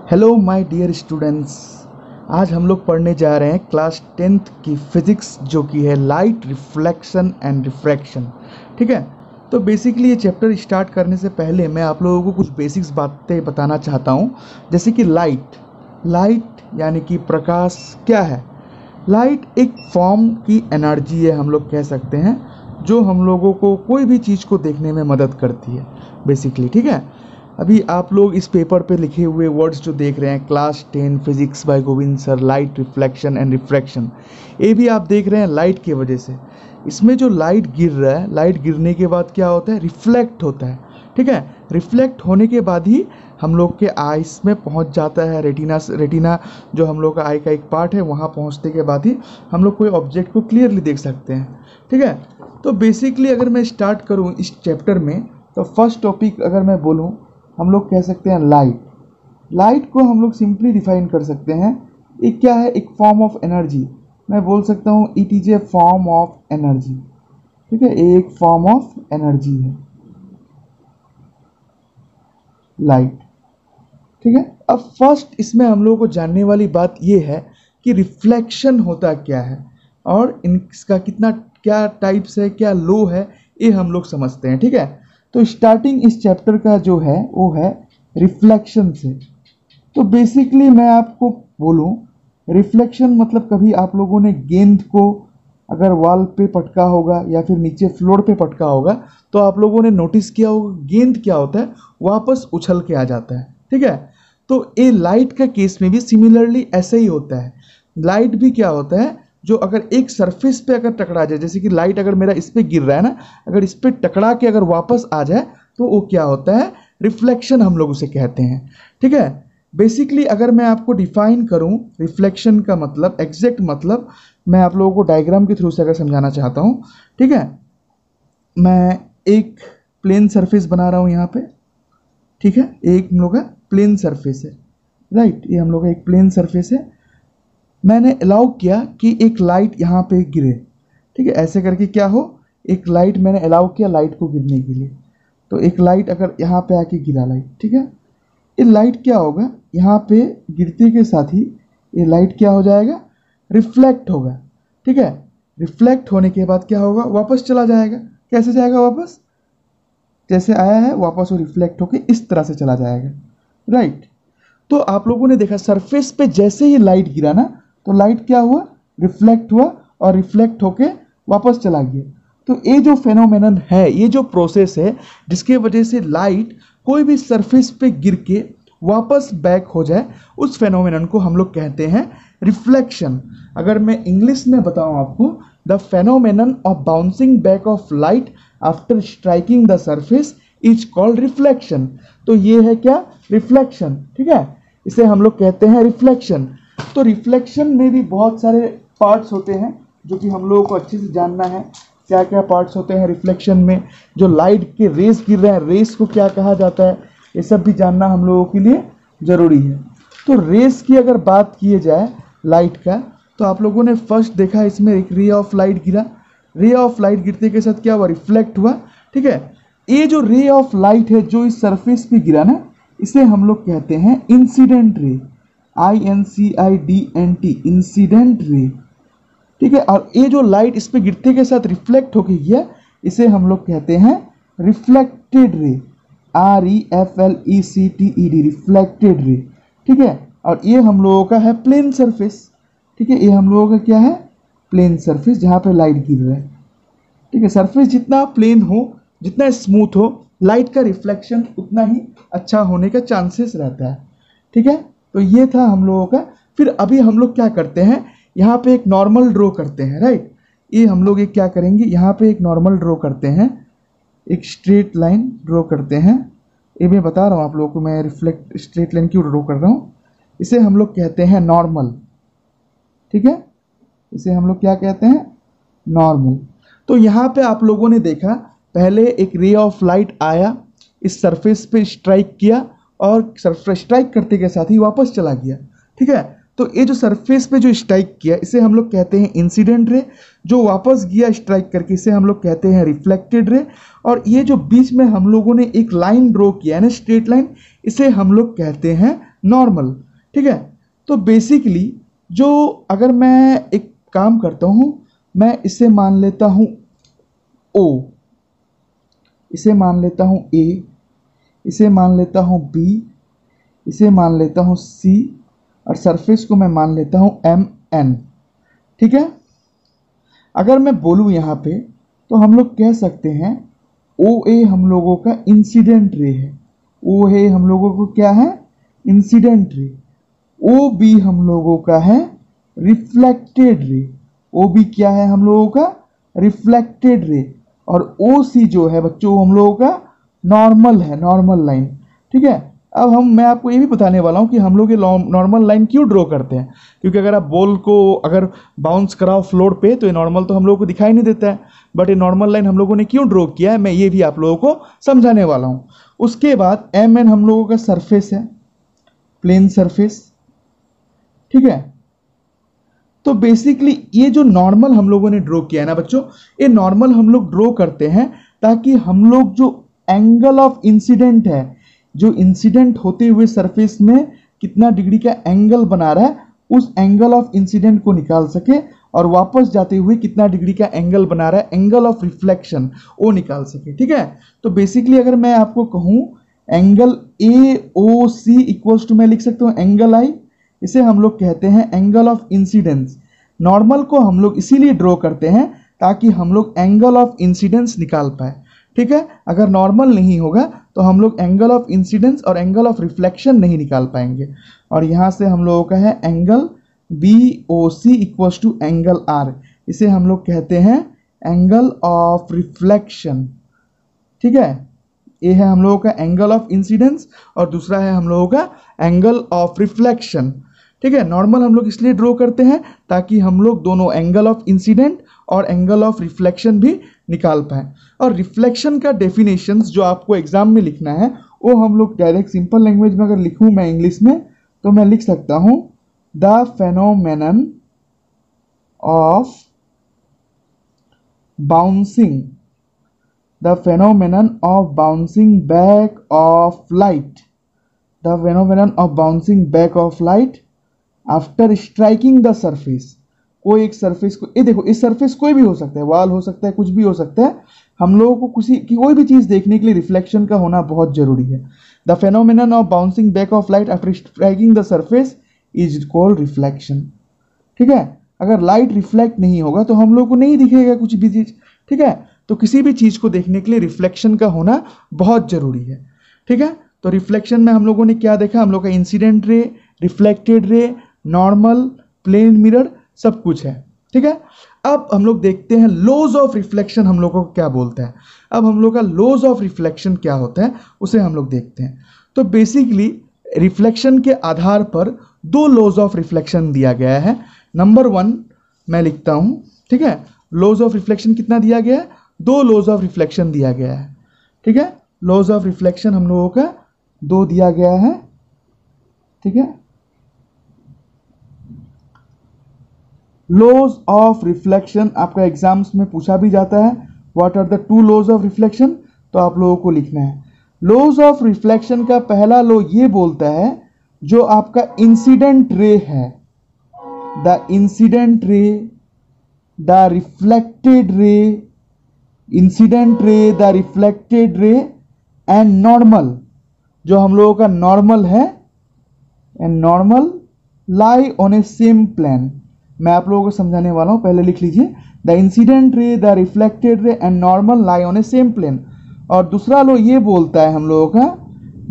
Hello my dear students, आज हम लोग पढ़ने जा रहे हैं क्लास 10th की फिज़िक्स जो कि है लाइट रिफ्लेक्शन एंड रिफ्रैक्शन। ठीक है, तो बेसिकली ये चैप्टर स्टार्ट करने से पहले मैं आप लोगों को कुछ बेसिक्स बातें बताना चाहता हूँ। जैसे कि लाइट यानी कि प्रकाश क्या है। लाइट एक फॉर्म की एनर्जी है, हम लोग कह सकते हैं, जो हम लोगों को कोई भी चीज़ को देखने में मदद करती है बेसिकली। ठीक है, अभी आप लोग इस पेपर पे लिखे हुए वर्ड्स जो देख रहे हैं, class 10 physics bye Govind sir, light reflection and refraction, ये भी आप देख रहे हैं लाइट की वजह से। इसमें जो लाइट गिर रहा है, लाइट गिरने के बाद क्या होता है, रिफ्लेक्ट होता है। ठीक है, रिफ्लेक्ट होने के बाद ही हम लोग के आइस में पहुंच जाता है। रेटिना जो हम लोग का आई का एक पार्ट है, वहाँ पहुँचने के बाद ही हम लोग कोई ऑब्जेक्ट को क्लियरली देख सकते हैं। ठीक है, तो बेसिकली अगर मैं स्टार्ट करूँ इस चैप्टर में, तो फर्स्ट टॉपिक अगर मैं बोलूँ, हम लोग कह सकते हैं लाइट को हम लोग सिंपली डिफाइन कर सकते हैं। एक क्या है, एक फॉर्म ऑफ एनर्जी। मैं बोल सकता हूँ it is a form of energy. ठीक है, एक फॉर्म ऑफ एनर्जी है लाइट। ठीक है, अब फर्स्ट इसमें हम लोगों को जानने वाली बात ये है कि रिफ्लेक्शन होता क्या है और इसका कितना क्या टाइप्स है, क्या लो है, ये हम लोग समझते हैं। ठीक है, तो स्टार्टिंग इस चैप्टर का जो है वो है रिफ्लेक्शन से। तो बेसिकली मैं आपको बोलूं, रिफ्लेक्शन मतलब कभी आप लोगों ने गेंद को अगर वॉल पे पटका होगा या फिर नीचे फ्लोर पे पटका होगा, तो आप लोगों ने नोटिस किया होगा गेंद क्या होता है, वापस उछल के आ जाता है। ठीक है, तो ये लाइट का केस में भी सिमिलरली ऐसे ही होता है। लाइट भी क्या होता है, जो अगर एक सरफेस पे अगर टकरा जाए, जैसे कि लाइट अगर मेरा इस पे गिर रहा है ना, अगर इस पे टकरा के अगर वापस आ जाए तो वो क्या होता है, रिफ्लेक्शन हम लोग उसे कहते हैं। ठीक है, बेसिकली अगर मैं आपको डिफाइन करूं रिफ्लेक्शन का मतलब, एग्जैक्ट मतलब, मैं आप लोगों को डायग्राम के थ्रू से अगर समझाना चाहता हूं। ठीक है, मैं एक प्लेन सरफेस बना रहा हूं यहाँ पे। ठीक है, एक हम लोग का प्लेन सरफेस है, राइट, ये हम लोग का एक प्लेन सरफेस है। मैंने अलाउ किया कि एक लाइट यहाँ पे गिरे। ठीक है, ऐसे करके क्या हो, एक लाइट मैंने अलाउ किया लाइट को गिरने के लिए। तो एक लाइट अगर यहाँ पे आके गिरा लाइट, ठीक है, ये लाइट क्या होगा, यहाँ पे गिरते के साथ ही ये लाइट क्या हो जाएगा, रिफ्लेक्ट होगा। ठीक है, रिफ्लेक्ट होने के बाद क्या होगा, वापस चला जाएगा। कैसे जाएगा वापस, जैसे आया है वापस वो रिफ्लेक्ट होके इस तरह से चला जाएगा, राइट। तो आप लोगों ने देखा सरफेस पे जैसे ही लाइट गिरा ना, तो लाइट क्या हुआ, रिफ्लेक्ट हुआ और रिफ्लेक्ट होके वापस चला गया। तो ये जो फेनोमेनन है, ये जो प्रोसेस है जिसके वजह से लाइट कोई भी सरफेस पे गिर के वापस बैक हो जाए, उस फेनोमेनन को हम लोग कहते हैं रिफ्लेक्शन। अगर मैं इंग्लिश में बताऊं आपको, the phenomenon of bouncing back of light after striking the surface is called reflection. तो ये है क्या, रिफ्लेक्शन। ठीक है, इसे हम लोग कहते हैं रिफ्लेक्शन। तो रिफ्लेक्शन में भी बहुत सारे पार्ट्स होते हैं जो कि हम लोगों को अच्छे से जानना है। क्या क्या पार्ट्स होते हैं रिफ्लेक्शन में, जो लाइट के रेस गिर रहे हैं, रेस को क्या कहा जाता है, ये सब भी जानना हम लोगों के लिए ज़रूरी है। तो रेस की अगर बात की जाए लाइट का, तो आप लोगों ने फर्स्ट देखा इसमें एक रे ऑफ लाइट गिरा। रे ऑफ लाइट गिरते के साथ क्या हुआ, रिफ्लेक्ट हुआ। ठीक है, ये जो रे ऑफ लाइट है जो इस सरफेस पे गिरा ना, इसे हम लोग कहते हैं incident ray, INCIDENT, incident ray. ठीक है, और ये जो लाइट इस पे गिरते के साथ रिफ्लेक्ट होके गया, इसे हम लोग कहते हैं reflected ray, REFLECTED, reflected ray. ठीक है, और ये हम लोगों का है प्लेन सरफेस। ठीक है, ये हम लोगों का क्या है, प्लेन सरफेस, जहाँ पे लाइट गिर रहा है। ठीक है, सरफेस जितना प्लेन हो, जितना स्मूथ हो, लाइट का रिफ्लेक्शन उतना ही अच्छा होने का चांसेस रहता है। ठीक है, तो ये था हम लोगों का। फिर अभी हम लोग क्या करते हैं, यहाँ पे एक नॉर्मल ड्रॉ करते हैं, राइट। ये हम लोग एक क्या करेंगे, यहाँ पे एक नॉर्मल ड्रॉ करते हैं, एक स्ट्रेट लाइन ड्रॉ करते हैं। ये मैं बता रहा हूँ आप लोगों को, मैं स्ट्रेट लाइन क्यों ड्रॉ कर रहा हूँ। इसे हम लोग कहते हैं नॉर्मल। ठीक है, इसे हम लोग क्या कहते हैं, नॉर्मल। तो यहाँ पे आप लोगों ने देखा, पहले एक रे ऑफ लाइट आया, इस सरफेस पे स्ट्राइक किया और सरफेस स्ट्राइक करते के साथ ही वापस चला गया। ठीक है, तो ये जो सरफेस पे जो स्ट्राइक किया, इसे हम लोग कहते हैं इंसिडेंट रे। जो वापस गया स्ट्राइक करके, इसे हम लोग कहते हैं रिफ्लेक्टेड रे। और ये जो बीच में हम लोगों ने एक लाइन ड्रॉ किया है ना, स्ट्रेट लाइन, इसे हम लोग कहते हैं नॉर्मल। ठीक है, तो बेसिकली जो अगर मैं एक काम करता हूँ, मैं इसे मान लेता हूँ O, इसे मान लेता हूँ A, इसे मान लेता हूँ B, इसे मान लेता हूँ C, और सरफेस को मैं मान लेता हूँ MN। ठीक है, अगर मैं बोलूँ यहाँ पे तो हम लोग कह सकते हैं OA हम लोगों का इंसिडेंट रे है, OA हम लोगों को क्या है, इंसिडेंट रे। OB हम लोगों का है रिफ्लेक्टेड रे, OB क्या है हम लोगों का, रिफ्लेक्टेड रे। और OC जो है बच्चों हम लोगों का नॉर्मल है, नॉर्मल लाइन। ठीक है, अब मैं आपको ये भी बताने वाला हूँ कि हम लोग ये नॉर्मल लाइन क्यों ड्रॉ करते हैं, क्योंकि अगर आप बॉल को अगर बाउंस कराओ फ्लोर पे तो ये नॉर्मल तो हम लोगों को दिखाई नहीं देता है, बट ये नॉर्मल लाइन हम लोगों ने क्यों ड्रॉ किया है मैं ये भी आप लोगों को समझाने वाला हूँ। उसके बाद MN हम लोगों का सरफेस है, प्लेन सरफेस। ठीक है, तो बेसिकली ये जो नॉर्मल हम लोगों ने ड्रॉ किया है ना बच्चों, ये नॉर्मल हम लोग ड्रॉ करते हैं ताकि हम लोग जो एंगल ऑफ इंसिडेंट है, जो इंसिडेंट होते हुए सरफेस में कितना डिग्री का एंगल बना रहा है, उस एंगल ऑफ इंसिडेंट को निकाल सके, और वापस जाते हुए कितना डिग्री का एंगल बना रहा है, एंगल ऑफ रिफ्लेक्शन, वो निकाल सके। ठीक है, तो बेसिकली अगर मैं आपको कहूं एंगल AOC इक्वल्स टू, मैं लिख सकता हूं एंगल I, इसे हम लोग कहते हैं एंगल ऑफ इंसिडेंस। नॉर्मल को हम लोग इसीलिए ड्रॉ करते हैं ताकि हम लोग एंगल ऑफ इंसिडेंस निकाल पाए। ठीक है, अगर नॉर्मल नहीं होगा तो हम लोग एंगल ऑफ इंसिडेंस और एंगल ऑफ रिफ्लेक्शन नहीं निकाल पाएंगे। और यहां से हम लोगों का है angle BOC equals to angle R, इसे हम लोग कहते हैं एंगल ऑफ रिफ्लेक्शन। ठीक है, ये है हम लोगों का एंगल ऑफ इंसिडेंस और दूसरा है हम लोगों का एंगल ऑफ रिफ्लेक्शन। ठीक है, नॉर्मल हम लोग इसलिए ड्रॉ करते हैं ताकि हम लोग दोनों एंगल ऑफ इंसिडेंट और एंगल ऑफ रिफ्लेक्शन भी निकाल पाए। और रिफ्लेक्शन का डेफिनेशंस जो आपको एग्जाम में लिखना है वो हम लोग डायरेक्ट सिंपल लैंग्वेज में अगर लिखूं मैं इंग्लिश में तो मैं लिख सकता हूं the phenomenon of bouncing, the phenomenon of bouncing back of light, the phenomenon of bouncing back of light after striking the surface। कोई एक सरफेस को, ये देखो इस सरफेस कोई भी हो सकता है, वॉल हो सकता है, कुछ भी हो सकता है, हम लोगों को कोई भी चीज देखने के लिए रिफ्लेक्शन का होना बहुत जरूरी है। The phenomenon of bouncing back of light after striking the surface is called reflection. ठीक है, अगर लाइट रिफ्लेक्ट नहीं होगा तो हम लोग को नहीं दिखेगा कुछ भी चीज। ठीक है, तो किसी भी चीज को देखने के लिए रिफ्लेक्शन का होना बहुत जरूरी है। ठीक है, तो रिफ्लेक्शन में हम लोगों ने क्या देखा, हम लोग का incident ray, reflected ray, normal, plane mirror, सब कुछ है। ठीक है, अब हम लोग देखते हैं लॉज ऑफ रिफ्लेक्शन हम लोगों को क्या बोलता है। अब हम लोग का लॉज ऑफ रिफ्लेक्शन क्या होता है उसे हम लोग देखते हैं। तो बेसिकली रिफ्लेक्शन के आधार पर दो लॉज ऑफ रिफ्लेक्शन दिया गया है। नंबर 1 मैं लिखता हूं। ठीक है, लॉज ऑफ रिफ्लेक्शन कितना दिया गया है, 2 लॉज ऑफ रिफ्लेक्शन दिया गया है। ठीक है, लॉज ऑफ रिफ्लेक्शन हम लोगों का 2 दिया गया है। ठीक है, लॉज ऑफ रिफ्लेक्शन आपका एग्जाम्स में पूछा भी जाता है, what are the 2 laws of reflection, तो आप लोगों को लिखना है। लॉज ऑफ रिफ्लेक्शन का पहला लॉ ये बोलता है जो आपका इंसिडेंट रे है, the incident ray, the reflected ray, incident ray, the reflected ray and normal, जो हम लोगों का नॉर्मल है, and normal lie on a same plane. मैं आप लोगों को समझाने वाला हूं, पहले लिख लीजिए, the incident ray, the reflected ray and normal lie on a same plane. और दूसरा लो ये बोलता है हम लोगों का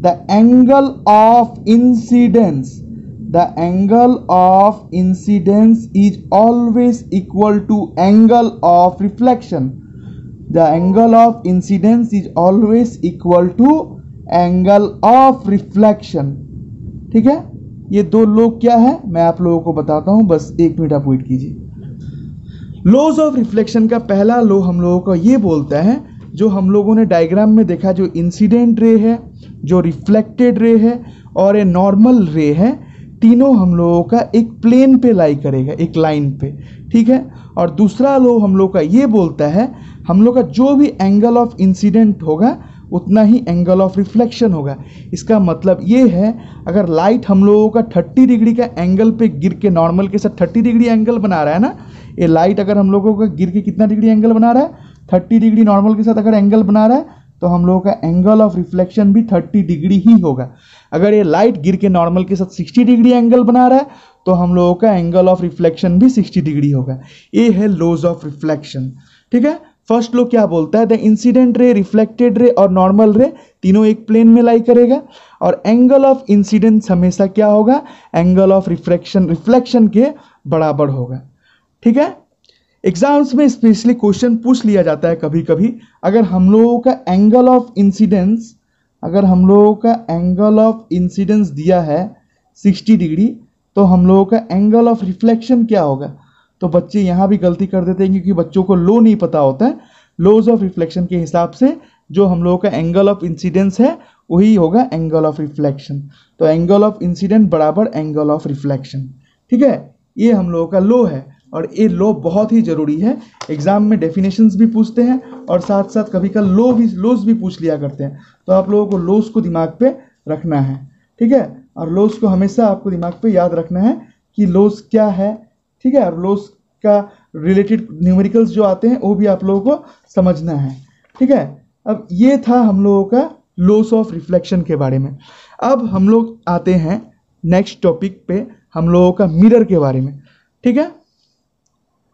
the angle of incidence, the angle of incidence is always equal to angle of reflection, the angle of incidence is always equal to angle of reflection. ठीक है, ये 2 लॉ क्या है मैं आप लोगों को बताता हूं, बस 1 मिनट आप वेट कीजिए। लॉज ऑफ रिफ्लेक्शन का पहला लॉ हम लोगों को ये बोलता है, जो हम लोगों ने डायग्राम में देखा, जो इंसिडेंट रे है, जो रिफ्लेक्टेड रे है और ये नॉर्मल रे है, तीनों हम लोगों का एक प्लेन पे लाई करेगा, एक लाइन पे। ठीक है, और दूसरा लॉ हम लोग का ये बोलता है हम लोग का जो भी एंगल ऑफ इंसिडेंट होगा उतना ही एंगल ऑफ रिफ्लेक्शन होगा। इसका मतलब ये है, अगर लाइट हम लोगों का 30 डिग्री का एंगल पे गिर के नॉर्मल के साथ 30 डिग्री एंगल बना रहा है ना, ये लाइट अगर हम लोगों का गिर के कितना डिग्री एंगल बना रहा है, 30 डिग्री नॉर्मल के साथ अगर एंगल बना रहा है, तो हम लोगों का एंगल ऑफ रिफ्लेक्शन भी 30 डिग्री ही होगा। अगर ये लाइट गिर के नॉर्मल के साथ 60 डिग्री एंगल बना रहा है, तो हम लोगों का एंगल ऑफ रिफ्लेक्शन भी 60 डिग्री होगा। ये है लॉज ऑफ रिफ्लेक्शन। ठीक है, फर्स्ट लॉ क्या बोलता है, द इंसिडेंट रे, रिफ्लेक्टेड रे और नॉर्मल रे तीनों एक प्लेन में लाई करेगा, और एंगल ऑफ इंसिडेंस हमेशा क्या होगा, एंगल ऑफ रिफ्लेक्शन के बराबर होगा। ठीक है, एग्जाम्स में स्पेशली क्वेश्चन पूछ लिया जाता है कभी कभी, अगर हम लोगों का एंगल ऑफ इंसिडेंस, अगर हम लोगों का एंगल ऑफ इंसिडेंस दिया है 60 डिग्री, तो हम लोगों का एंगल ऑफ रिफ्लेक्शन क्या होगा। तो बच्चे यहाँ भी गलती कर देते हैं क्योंकि बच्चों को लो नहीं पता होता है। लॉज ऑफ रिफ्लेक्शन के हिसाब से जो हम लोगों का एंगल ऑफ इंसिडेंस है वही होगा एंगल ऑफ रिफ्लेक्शन। तो एंगल ऑफ इंसिडेंट बराबर एंगल ऑफ रिफ्लेक्शन। ठीक है, ये हम लोगों का लॉ है, और ये लॉ बहुत ही जरूरी है। एग्जाम में डेफिनेशंस भी पूछते हैं और साथ साथ कभी कभी लॉज भी पूछ लिया करते हैं। तो आप लोगों को लॉज को दिमाग पे रखना है। ठीक है, और लॉज को हमेशा आपको दिमाग पे याद रखना है कि लॉज क्या है। ठीक है, और लॉज का रिलेटेड न्यूमेरिकल्स जो आते हैं वो भी आप लोगों को समझना है। ठीक है, अब ये था हम लोगों का लॉस ऑफ रिफ्लेक्शन के बारे में। अब हम लोग आते हैं नेक्स्ट टॉपिक पे, हम लोगों का मिरर के बारे में। ठीक है,